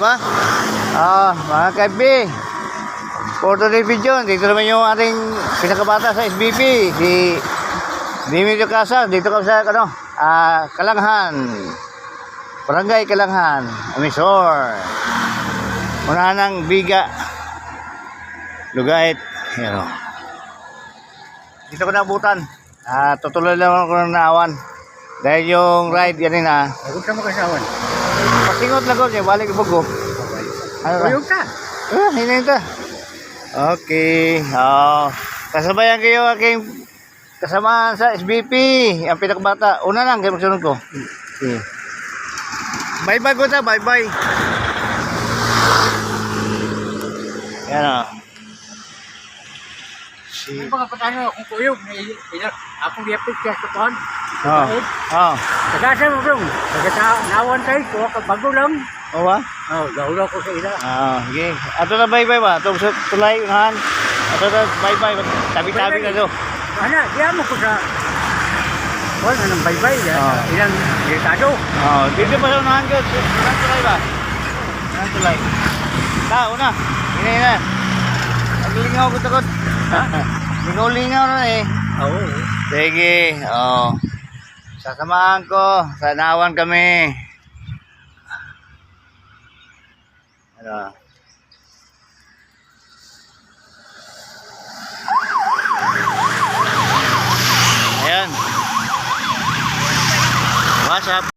ba? Mga kaibi. For today's video, dito naman yung ating pinakabata sa SBP, si Dimi Casa. Dito kami sa Kalanghan. Barangay Kalanghan, Amisor. Unahan ng Biga. Lugait. Yan o. Dito ko nabutan. Tutuloy lang ako ng naawan. Dahil yung ride yan na. Huwag ka makasawan. Pasingot na ko niya. Balik ko po. Tuyog ka. Hinayin ka. Okay. Kasabayan kayo aking kasama sa SBP. Ang pinakabata. Una lang kayo magsunod ko. Okay. Bye-bye ko ta. Bye-bye. Yan o. Ano ba kapatano kung tuyog? Akong diapit siya sa tuhan. Tagasan mo dong. Nawan tayo. Kuha ka bago lang. O ba? Gawla ko sa ila. Okay. Ato na bye-bye ba? Itong tulay, unahan. Ato na bye-bye. Tabi-tabi na to. Diyan mo ko sa... Wala nang bye-bye. Ilang delikado. Dito pa sa unahan ko. Unang tulay ba? Unang tulay. Una. Ina. Naglingaw ko takot. Lingaw-lingaw na eh. Oo. Sige. Sasamahan ko. Sa nawan kami.